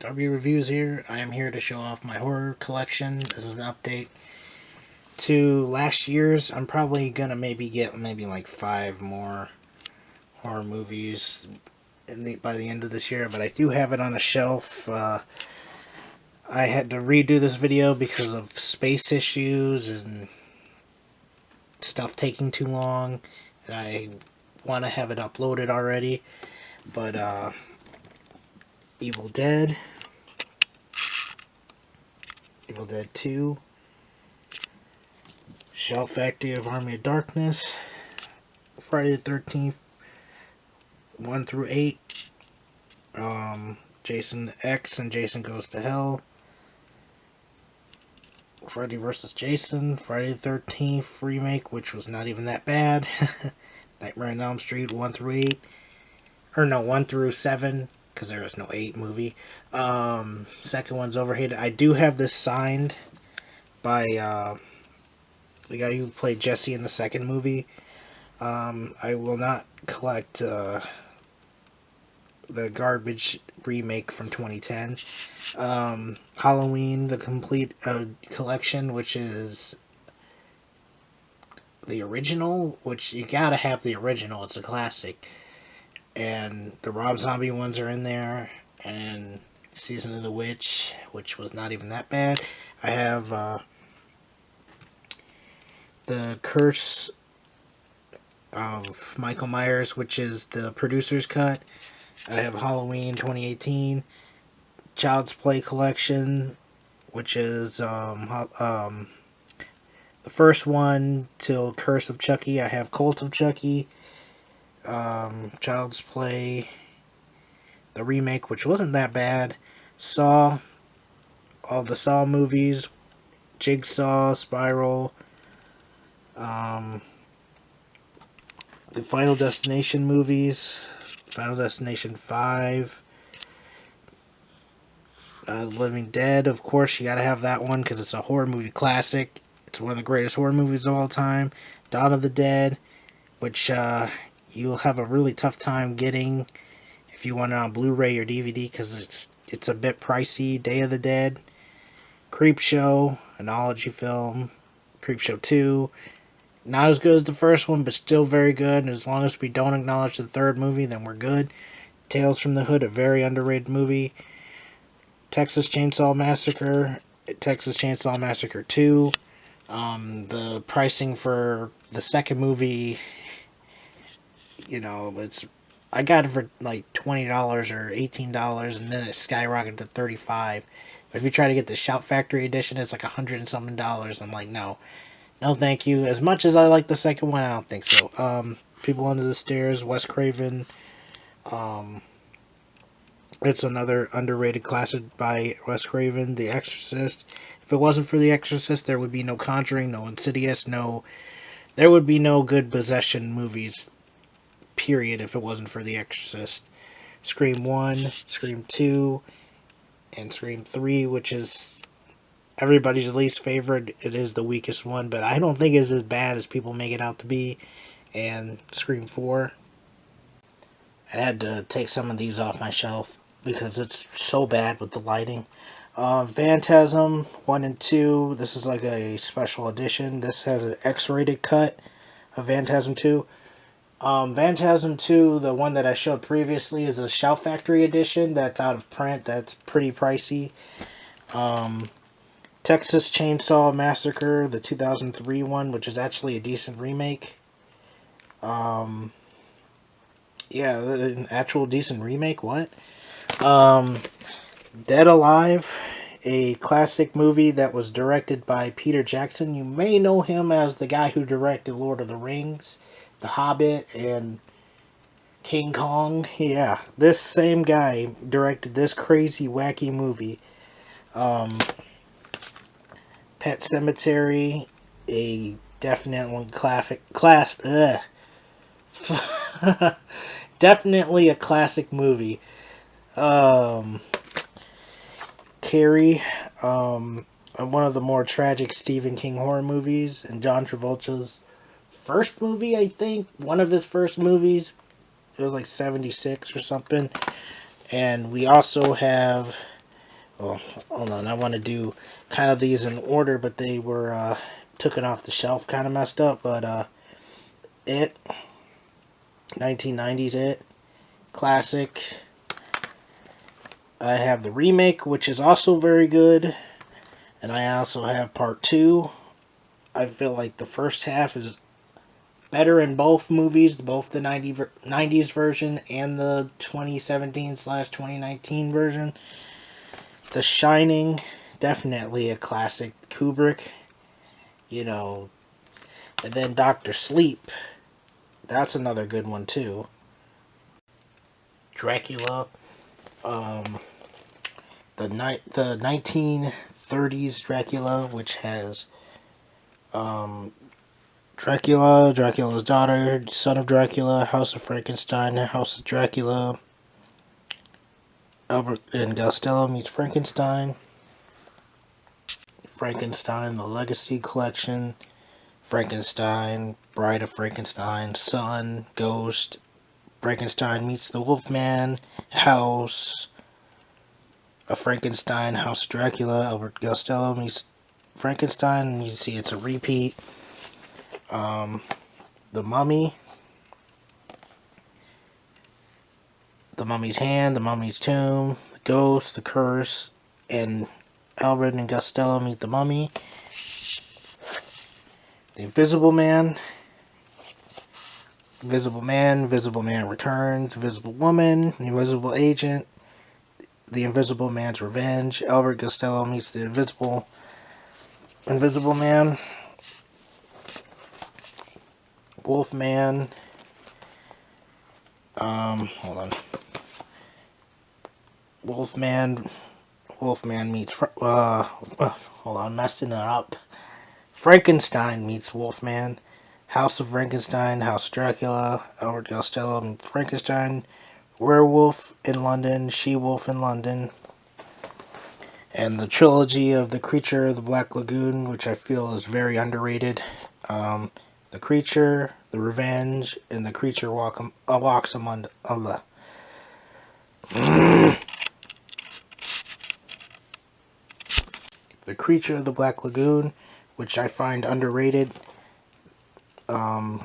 W Reviews here. I am here to show off my horror collection. This is an update to last year's. I'm probably gonna get like 5 more horror movies by the end of this year, but I do have it on a shelf. I had to redo this video because of space issues and stuff taking too long, and I want to have it uploaded already. But Evil Dead, Evil Dead 2, Shout Factory of Army of Darkness, Friday the 13th, 1 through 8, Jason X and Jason Goes to Hell, Freddy vs. Jason, Friday the 13th remake, which was not even that bad, Nightmare on Elm Street 1 through 8, or no, 1 through 7, because there was no 8 movie. Second one's overhated. I do have this signed by the guy who played Jesse in the second movie. I will not collect the garbage remake from 2010. Halloween, the complete collection, which is the original, which you gotta have the original, it's a classic. And the Rob Zombie ones are in there, and Season of the Witch, which was not even that bad. I have the Curse of Michael Myers, which is the producer's cut. I have Halloween 2018, Child's Play collection, which is the first one till Curse of Chucky. I have Cult of Chucky, Child's Play, the remake, which wasn't that bad, Saw, all the Saw movies, Jigsaw, Spiral, the Final Destination movies, Final Destination 5, Living Dead, of course, you gotta have that one because it's a horror movie classic. It's one of the greatest horror movies of all time. Dawn of the Dead, which you'll have a really tough time getting if you want it on Blu-ray or DVD because it's a bit pricey. Day of the Dead, Creepshow, anthology film, Creepshow 2. Not as good as the first one, but still very good. And as long as we don't acknowledge the third movie, then we're good. Tales from the Hood, a very underrated movie. Texas Chainsaw Massacre, Texas Chainsaw Massacre 2. The pricing for the second movie, I got it for like $20 or $18, and then it skyrocketed to $35. But if you try to get the Shout Factory edition, it's like $100 and something. I'm like, no, thank you. As much as I like the second one, I don't think so. People Under the Stairs, Wes Craven. It's another underrated classic by Wes Craven. The Exorcist. If it wasn't for The Exorcist, there would be no Conjuring, no Insidious, there would be no good possession movies, period, if it wasn't for The Exorcist. Scream 1, Scream 2, and Scream 3, which is everybody's least favorite. It is the weakest one, but I don't think it's as bad as people make it out to be. And Scream 4. I had to take some of these off my shelf because it's so bad with the lighting. Phantasm 1 and 2. This is like a special edition. This has an X-rated cut of Phantasm 2. Phantasm 2, the one that I showed previously, is a Shout Factory edition that's out of print. That's pretty pricey. Texas Chainsaw Massacre, the 2003 one, which is actually a decent remake. Yeah, an actual decent remake, what? Dead Alive, a classic movie that was directed by Peter Jackson. You may know him as the guy who directed Lord of the Rings, The Hobbit, and King Kong. Yeah, this same guy directed this crazy, wacky movie. Pet Sematary, a definite definitely a classic movie. Carrie, one of the more tragic Stephen King horror movies, and John Travolta's first movie, I think. One of his first movies. It was like 76 or something. And we also have Well, hold on. I want to do kind of these in order, but they were taken off the shelf, kind of messed up. But It, 1990s It, classic. I have the remake, which is also very good, and I also have part two. I feel like the first half is better in both movies, both the 90s version and the 2017 slash 2019 version. The Shining, definitely a classic Kubrick, you know. And then Doctor Sleep, that's another good one too. Dracula, um, the 1930s Dracula, which has Dracula's daughter, Son of Dracula, House of Frankenstein, House of Dracula, Albert and Costello meets Frankenstein, Frankenstein, the Legacy Collection, Frankenstein, Bride of Frankenstein, Son, Ghost, Frankenstein meets the Wolfman, House of Frankenstein, House of Dracula, Albert Costello meets Frankenstein. You see it's a repeat. The Mummy, The Mummy's Hand, The Mummy's Tomb, The Ghost, The Curse, and Albert and Costello meet the Mummy. The Invisible Man, Invisible Man Returns, Invisible Woman, The Invisible Agent, The Invisible Man's Revenge, Albert Costello meets the Invisible Man, Wolfman, hold on. Wolfman meets, hold on, messing it up. Frankenstein meets Wolfman, House of Frankenstein, House of Dracula, Albert Costello meets Frankenstein, Werewolf in London, She-Wolf in London, and the trilogy of The Creature of the Black Lagoon, which I feel is very underrated. The Creature, The Revenge, and The Creature Walks Among the... The Creature of the Black Lagoon, which I find underrated.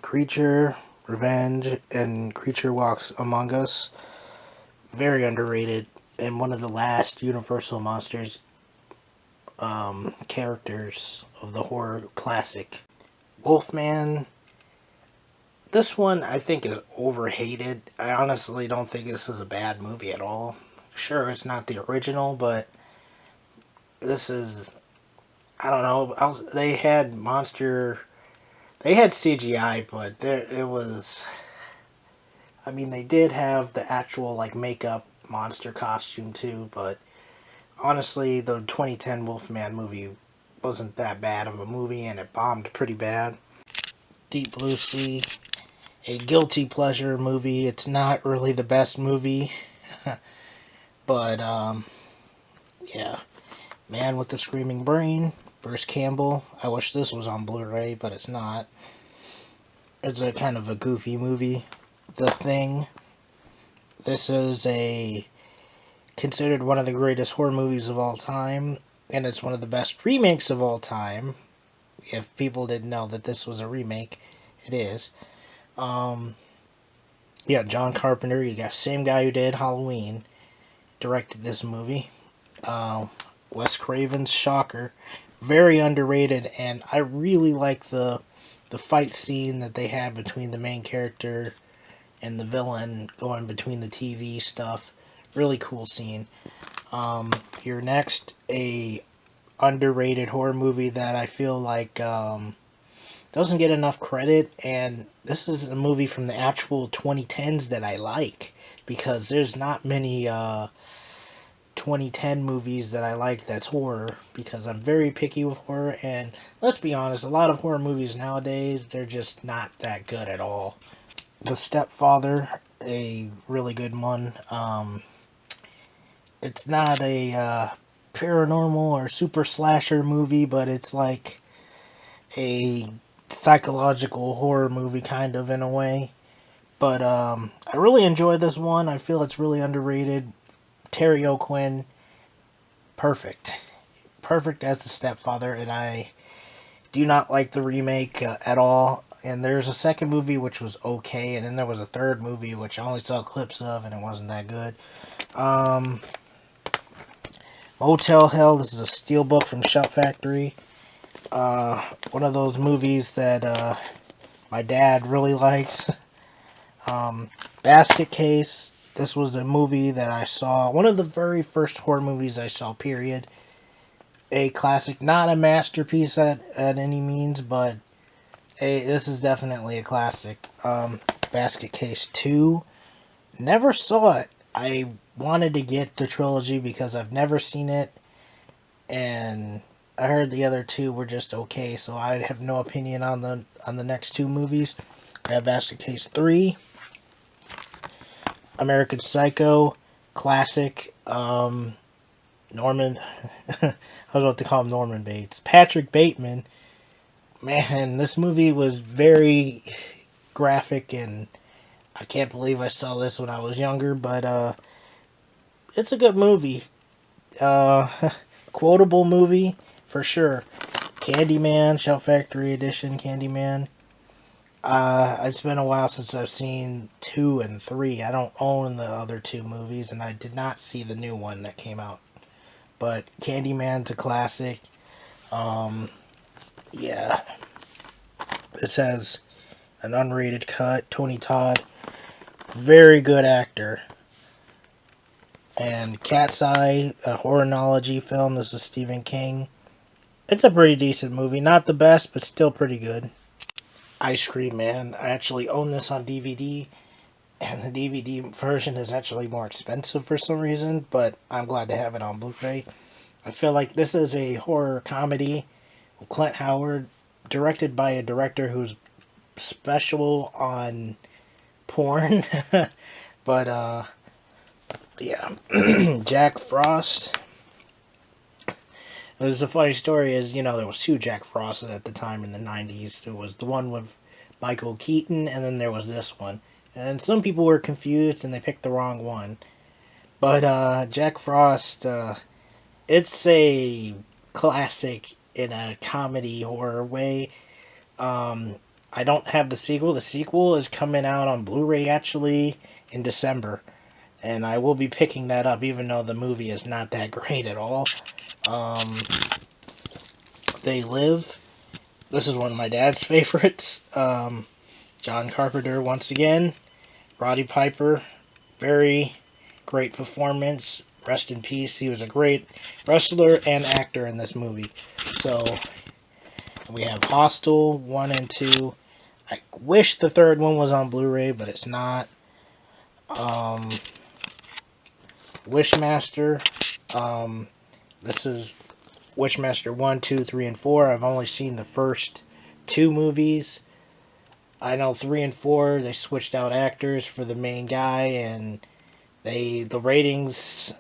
Creature, Revenge, and Creature Walks Among Us, very underrated, and one of the last Universal Monsters characters of the horror classic. Wolfman, this one I think is overhated. I honestly don't think this is a bad movie at all. Sure, it's not the original, but this is, I don't know. They had they had CGI, but it was. I mean, they did have the actual like makeup monster costume too, but honestly, the 2010 Wolfman movie wasn't that bad of a movie, and it bombed pretty bad. Deep Blue Sea, a guilty pleasure movie. It's not really the best movie, but yeah. Man with the Screaming Brain, Bruce Campbell. I wish this was on Blu-ray, but it's not. It's a kind of a goofy movie. The Thing. This is considered one of the greatest horror movies of all time, and it's one of the best remakes of all time. If people didn't know that this was a remake, it is. Yeah, John Carpenter, you got same guy who did Halloween, directed this movie. Wes Craven's Shocker, very underrated, and I really like the fight scene that they had between the main character and the villain, going between the TV stuff. Really cool scene. Your next, a underrated horror movie that I feel like doesn't get enough credit, and this is a movie from the actual 2010s that I like, because there's not many 2010 movies that I like that's horror, because I'm very picky with horror, and let's be honest, a lot of horror movies nowadays, they're just not that good at all. The Stepfather, a really good one. It's not a paranormal or super slasher movie, but it's like a psychological horror movie, kind of, in a way. But I really enjoyed this one. I feel it's really underrated. Terry O'Quinn, perfect. Perfect as the stepfather, and I do not like the remake at all. And there's a second movie which was okay, and then there was a third movie which I only saw clips of, and it wasn't that good. Um, Motel Hell. This is a steelbook from Shout Factory. One of those movies that my dad really likes. Basket Case. This was the movie that I saw. One of the very first horror movies I saw. Period. A classic, not a masterpiece at any means, but this is definitely a classic. Basket Case 2. Never saw it. I wanted to get the trilogy because I've never seen it, and I heard the other two were just okay, so I have no opinion on the next two movies. I have Basket Case 3, American Psycho, classic. Norman, I was about to call him Norman Bates. Patrick Bateman. Man, this movie was very graphic, and I can't believe I saw this when I was younger, but it's a good movie. Uh, Quotable movie, for sure. Candyman, Shout Factory Edition, Candyman. It's been a while since I've seen 2 and 3. I don't own the other two movies, and I did not see the new one that came out. But Candyman's a classic. Yeah. This has an unrated cut. Tony Todd, very good actor. And Cat's Eye, a horrorology film. This is Stephen King. It's a pretty decent movie. Not the best, but still pretty good. Ice Cream Man. I actually own this on DVD, and the DVD version is actually more expensive for some reason, but I'm glad to have it on Blu-ray. I feel like this is a horror comedy with Clint Howard, directed by a director who's special on porn. But yeah. Jack Frost. There's a funny story is, there was two Jack Frosts at the time in the 90s. There was the one with Michael Keaton, and then there was this one. And some people were confused and they picked the wrong one. But Jack Frost, it's a classic in a comedy horror way. I don't have the sequel. The sequel is coming out on Blu-ray actually in December. And I will be picking that up even though the movie is not that great at all. They Live. This is one of my dad's favorites. John Carpenter once again. Roddy Piper. Very great performance. Rest in peace. He was a great wrestler and actor in this movie. So, we have Hostel 1 and 2. I wish the third one was on Blu-ray, but it's not. Wishmaster. This is Wishmaster 1, 2, 3, and 4. I've only seen the first two movies. I know 3 and 4, they switched out actors for the main guy, and the ratings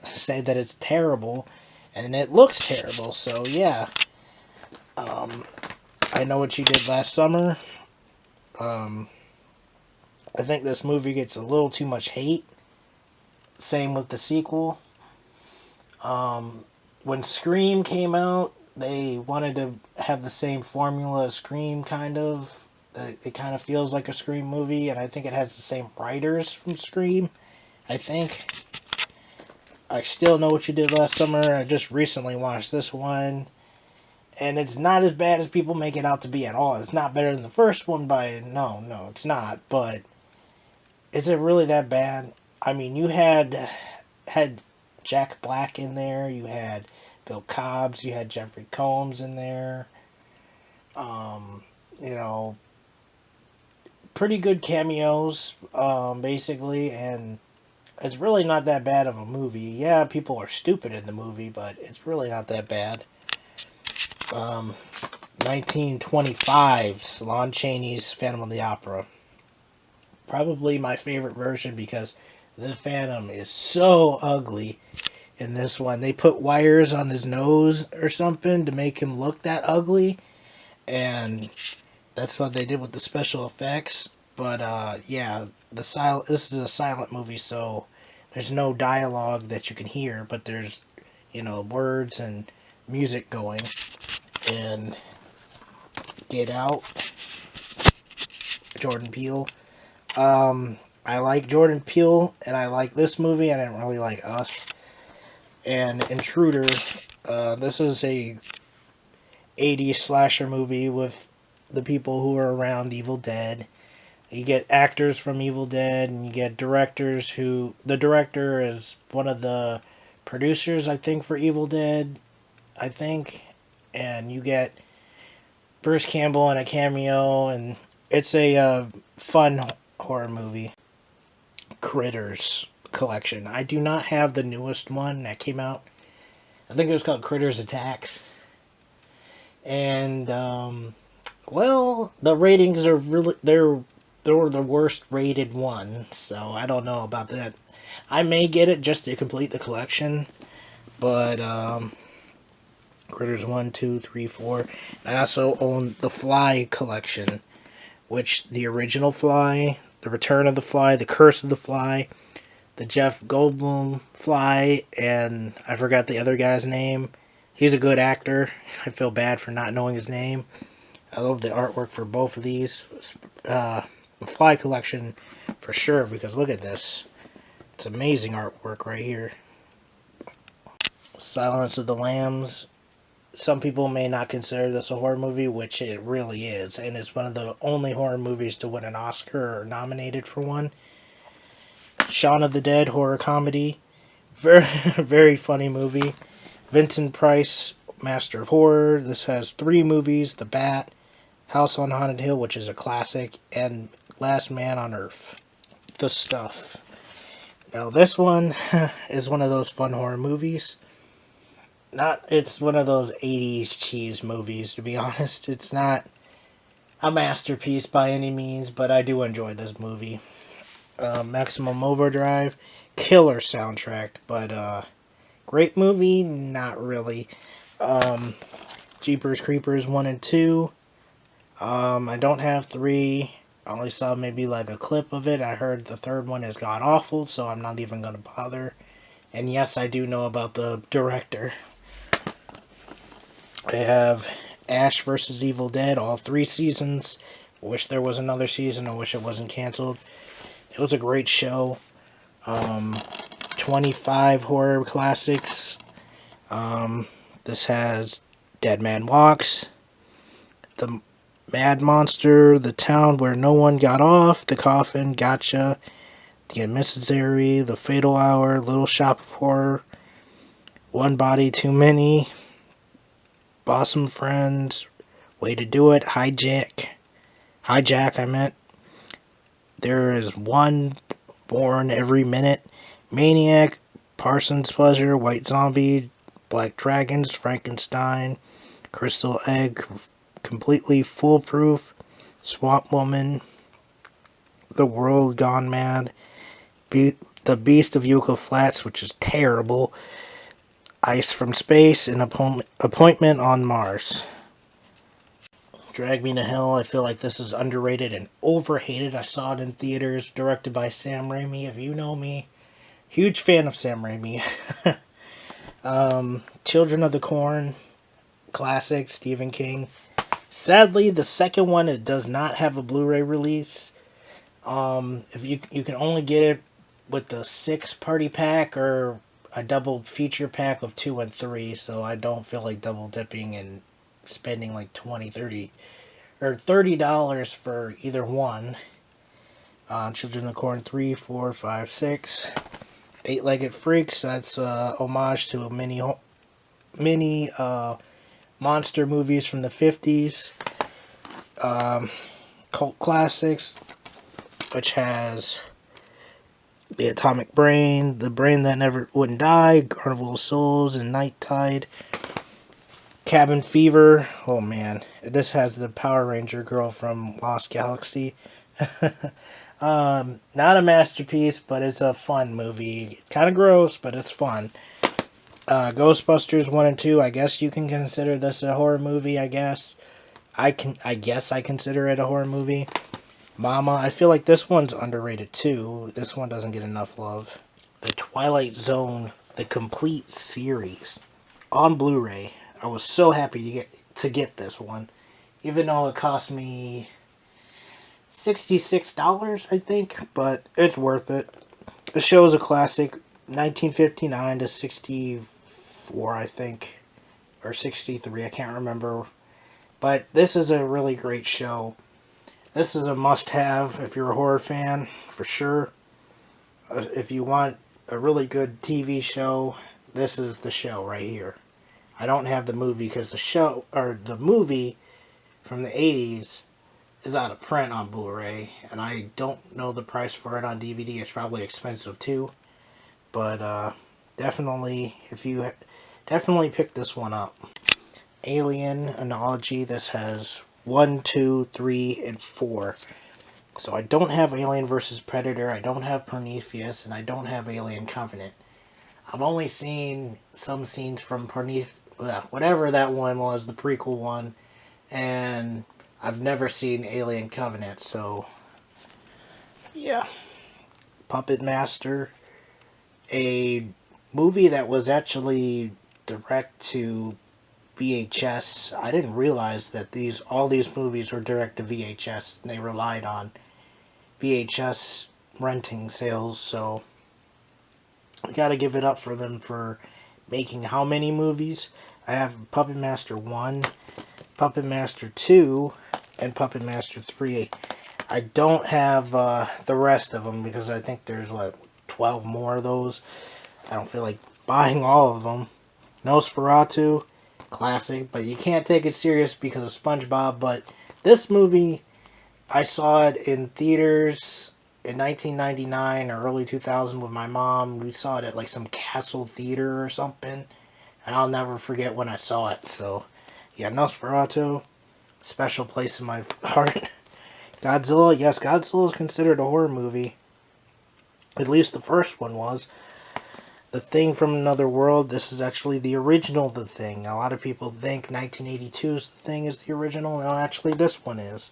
say that it's terrible, and it looks terrible, so yeah. I Know What You Did Last Summer. I think this movie gets a little too much hate. Same with the sequel. When Scream came out, they wanted to have the same formula as Scream, kind of. It kind of feels like a Scream movie, and I think it has the same writers from Scream. I think. I Still Know What You Did Last Summer. I just recently watched this one, and it's not as bad as people make it out to be at all. It's not better than the first one by no, it's not. But is it really that bad? I mean, you had Jack Black in there. You had Bill Cobbs. You had Jeffrey Combs in there. You know, pretty good cameos, basically, and it's really not that bad of a movie. Yeah, people are stupid in the movie, but it's really not that bad. 1925's Lon Chaney's Phantom of the Opera. Probably my favorite version because the Phantom is so ugly in this one. They put wires on his nose or something to make him look that ugly, and that's what they did with the special effects. But yeah, this is a silent movie, so there's no dialogue that you can hear, but there's words and music going. And Get Out, Jordan Peele. I like Jordan Peele, and I like this movie. I didn't really like Us. And Intruder. This is a 80s slasher movie with the people who are around Evil Dead. You get actors from Evil Dead, and you get directors who... The director is one of the producers, I think, for Evil Dead, I think. And you get Bruce Campbell in a cameo, and it's a fun horror movie. Critters collection. I do not have the newest one that came out. I think it was called Critters Attacks. And well, the ratings are really they're the worst rated one, so I don't know about that. I may get it just to complete the collection, but Critters 1, 2, 3, 4. I also own the Fly collection, which the original Fly, the Return of the Fly, the Curse of the Fly, the Jeff Goldblum Fly, and I forgot the other guy's name. He's a good actor. I feel bad for not knowing his name. I love the artwork for both of these. The Fly collection for sure, because look at this. It's amazing artwork right here. Silence of the Lambs. Some people may not consider this a horror movie, which it really is, and it's one of the only horror movies to win an Oscar or nominated for one. Shaun of the Dead horror comedy. Very, very funny movie. Vincent Price, master of horror. This has 3 movies: The Bat, House on Haunted Hill, which is a classic, and Last Man on Earth. The Stuff. Now this one is one of those fun horror movies. It's one of those 80s cheese movies, to be honest. It's not a masterpiece by any means, but I do enjoy this movie. Maximum Overdrive, killer soundtrack, but great movie, not really. Jeepers Creepers 1 and 2. I don't have 3. I only saw maybe like a clip of it. I heard the 3rd one is god awful, so I'm not even gonna bother. And yes, I do know about the director. I have Ash vs. Evil Dead, all 3 seasons. Wish there was another season. I wish it wasn't canceled. It was a great show. 25 horror classics. This has Dead Man Walks, The Mad Monster, The Town Where No One Got Off, The Coffin, Gotcha, The Emissary, The Fatal Hour, Little Shop of Horror, One Body Too Many, Blossom Friends, Way to Do It, Hijack, I meant. There is One Born Every Minute, Maniac, Parsons Pleasure, White Zombie, Black Dragons, Frankenstein, Crystal Egg, Completely Foolproof, Swamp Woman, The World Gone Mad, The Beast of Yucca Flats, which is terrible, Ice from Space, and Appointment on Mars. Drag Me to Hell, I feel like this is underrated and overhated. I saw it in theaters, directed by Sam Raimi. If you know me, huge fan of Sam Raimi. Children of the Corn, classic, Stephen King. Sadly, the second one, it does not have a Blu-ray release. If you can only get it with the 6 party pack or a double feature pack of 2 and 3, so I don't feel like double dipping and spending like $20, $30 for either one. Children of the Corn 3, 4, 5, 6. Eight-Legged Freaks, that's homage to many monster movies from the 50s. Cult Classics, which has The Atomic Brain, The Brain That Never Wouldn't Die, Carnival of Souls, and Night Tide. Cabin Fever, oh man, this has the Power Ranger girl from Lost Galaxy. Not a masterpiece, but it's a fun movie. It's kind of gross, but it's fun. Ghostbusters 1 and 2, I guess you can consider this a horror movie, I guess. I guess I consider it a horror movie. Mama, I feel like this one's underrated too. This one doesn't get enough love. The Twilight Zone the complete series on Blu-ray. I was so happy to get this one, even though it cost me $66, I think, but it's worth it. The show is a classic, 1959 to 64, I think, or 63, I can't remember. But this is a really great show. This is a must-have if you're a horror fan, for sure. If you want a really good TV show, this is the show right here. I don't have the movie because the movie from the 80s is out of print on Blu-ray, and I don't know the price for it on DVD. It's probably expensive too, but definitely, if you definitely pick this one up. Alien Anthology. This has 1, 2, 3, and 4. So I don't have Alien vs. Predator, I don't have Prometheus, and I don't have Alien Covenant. I've only seen some scenes from Prometheus, whatever that one was, the prequel one, and I've never seen Alien Covenant, so yeah. Puppet Master, a movie that was actually direct to VHS. I didn't realize that all these movies were direct to VHS, and they relied on VHS renting sales, so I gotta give it up for them for making how many movies? I have Puppet Master 1, Puppet Master 2, and Puppet Master 3. I don't have the rest of them because I think there's, 12 more of those. I don't feel like buying all of them. Nosferatu, classic, but you can't take it serious because of SpongeBob. But this movie, I saw it in theaters in 1999 or early 2000 with my mom. We saw it at like some Castle Theater or something, and I'll never forget when I saw it. So, yeah, Nosferatu, special place in my heart. Godzilla, yes, Godzilla is considered a horror movie. At least the first one was. The Thing from Another World, this is actually the original The Thing. A lot of people think 1982's The Thing is the original. No, actually this one is.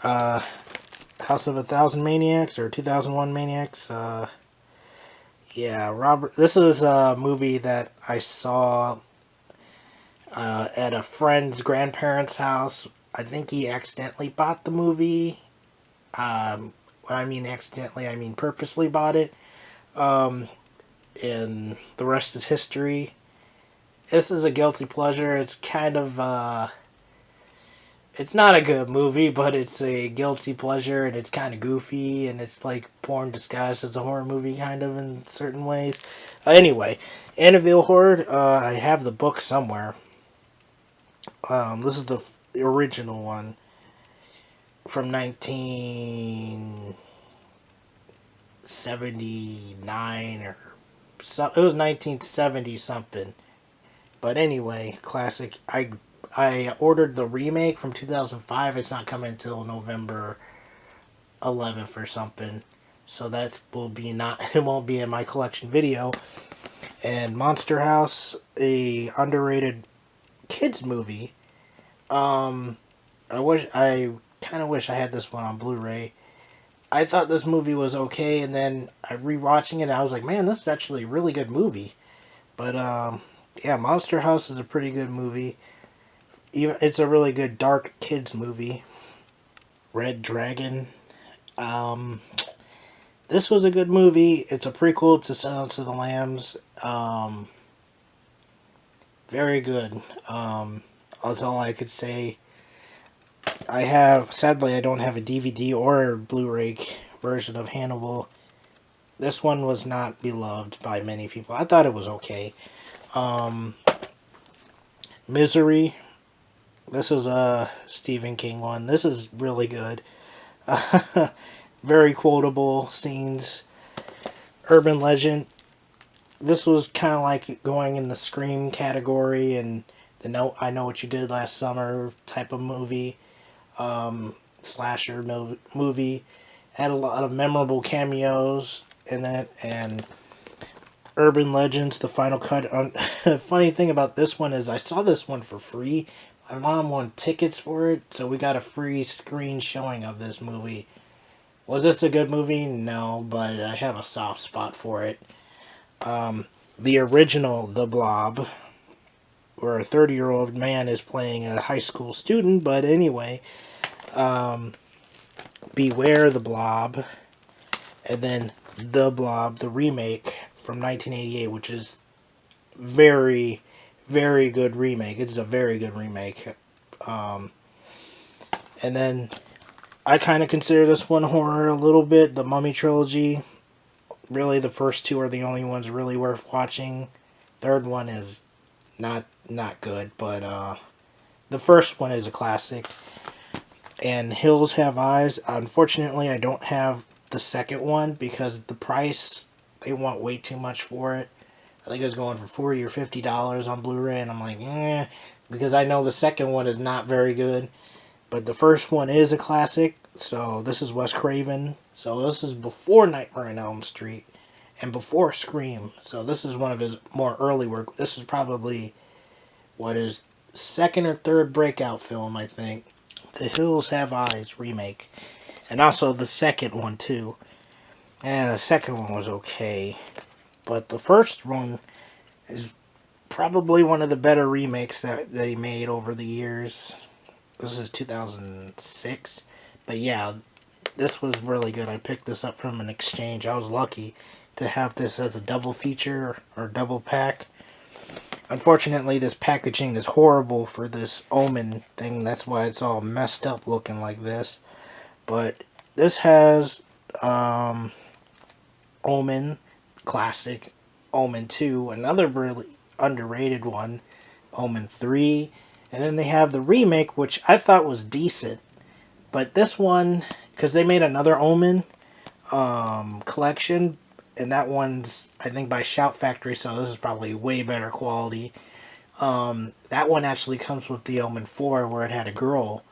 House of a Thousand Maniacs, or 2001 Maniacs. Yeah, Robert. This is a movie that I saw at a friend's grandparents' house. I think he accidentally bought the movie. When I mean accidentally, I mean purposely bought it. And the rest is history. This is a guilty pleasure. It's kind of, it's not a good movie, but it's a guilty pleasure, and it's kind of goofy, and it's like porn disguised as a horror movie, kind of, in certain ways. Anyway, Annabelle Horde, I have the book somewhere. This is the original one from 1979 or so. It was 1970 something. But anyway, classic. I ordered the remake from 2005. It's not coming until November 11th or something. So that will be not it won't be in my collection video. And Monster House, a underrated kids movie. I kind of wish I had this one on Blu-ray. I thought this movie was okay, and then I rewatching it, and I was like, man, this is actually a really good movie. But yeah, Monster House is a pretty good movie. It's a really good dark kids movie. Red Dragon. This was a good movie. It's a prequel to Silence of the Lambs. Very good. That's all I could say. Sadly, I don't have a DVD or Blu-ray version of Hannibal. This one was not beloved by many people. I thought it was okay. Misery. This is a Stephen King one. This is really good. Very quotable scenes. Urban Legend. This was kind of like going in the Scream category and the I Know What You Did Last Summer type of movie. Slasher movie. Had a lot of memorable cameos in that, and Urban Legends, the final cut. Funny thing about this one is I saw this one for free. My mom won tickets for it, so we got a free screen showing of this movie. Was this a good movie? No, but I have a soft spot for it. the original The Blob, where a 30-year-old man is playing a high school student. But anyway, Beware the Blob, and then The Blob, the remake from 1988, which is very, very good remake. It's a very good remake. Um, and then I kind of consider this one horror a little bit. The Mummy trilogy. Really, the first two are the only ones really worth watching. Third one is not good, but the first one is a classic. And Hills Have Eyes. Unfortunately, I don't have the second one because the price, they want way too much for it. I think it was going for $40 or $50 on Blu-ray, and I'm like, because I know the second one is not very good, but the first one is a classic. So this is Wes Craven. So this is before Nightmare on Elm Street and before Scream. So this is one of his more early work. This is probably what his second or third breakout film, I think. The Hills Have Eyes remake, and also the second one too. And the second one was okay, but the first one is probably one of the better remakes that they made over the years. This is 2006, but yeah, this was really good. I picked this up from an exchange. I was lucky to have this as a double feature or double pack. Unfortunately, this packaging is horrible for this Omen thing. That's why it's all messed up looking like this. But this has Omen classic, Omen 2, another really underrated one, Omen 3, and then they have the remake, which I thought was decent. But this one, because they made another Omen collection, and that one's, I think, by Shout Factory, so this is probably way better quality. That one actually comes with the Omen 4, where it had a girl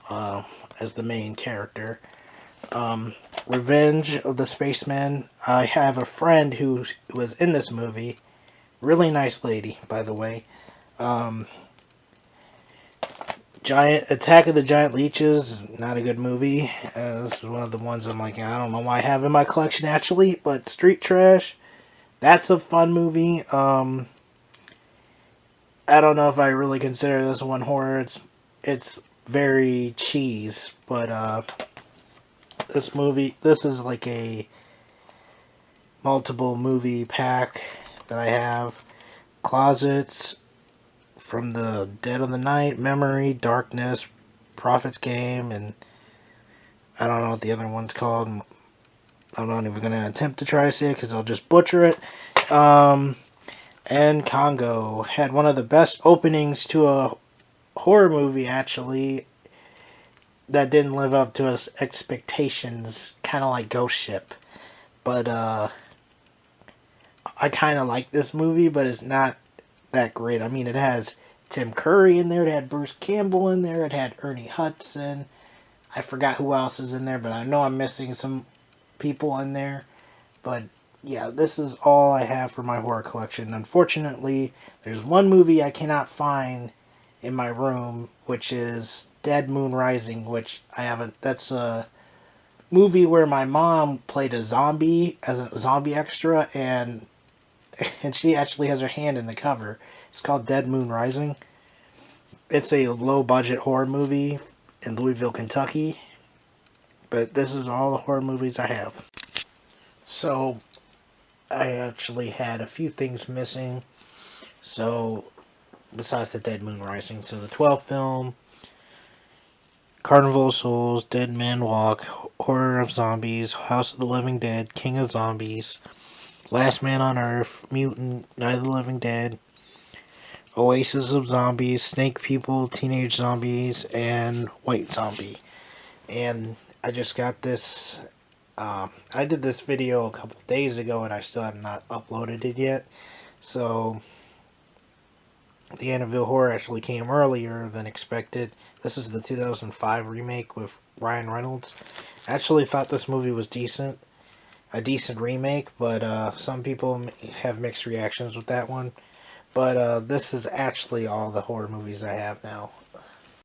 as the main character. Revenge of the Spaceman. I have a friend who was in this movie. Really nice lady, by the way. Giant Attack of the Giant Leeches. Not a good movie. This is one of the ones I'm like, I don't know why I have in my collection actually, but Street Trash. That's a fun movie. I don't know if I really consider this one horror. It's very cheese, but this is like a multiple movie pack that I have. Closets, From the Dead of the Night, Memory, Darkness, Prophet's Game, and I don't know what the other one's called. I'm not even going to attempt to try to say it because I'll just butcher it. And Congo had one of the best openings to a horror movie, actually, that didn't live up to his expectations, kind of like Ghost Ship. But I kind of like this movie, but it's not that great. I mean, it has Tim Curry in there, it had Bruce Campbell in there, it had Ernie Hudson. I forgot who else is in there, but I know I'm missing some people in there. But yeah, this is all I have for my horror collection. Unfortunately, there's one movie I cannot find in my room, which is Dead Moon Rising, which I haven't. That's a movie where my mom played a zombie as a zombie extra, and she actually has her hand in the cover. It's called Dead Moon Rising. It's a low budget horror movie in Louisville, Kentucky. But this is all the horror movies I have. So I actually had a few things missing. So besides the Dead Moon Rising, so the 12th film, Carnival of Souls, Dead Man Walk, Horror of Zombies, House of the Living Dead, King of Zombies, Last Man on Earth, Mutant, Night of the Living Dead, Oasis of Zombies, Snake People, Teenage Zombies, and White Zombie. And I just got this. I did this video a couple days ago and I still have not uploaded it yet. So the Annabelle Horror actually came earlier than expected. This is the 2005 remake with Ryan Reynolds. I actually thought this movie was decent. A decent remake, but some people have mixed reactions with that one. But this is actually all the horror movies I have now.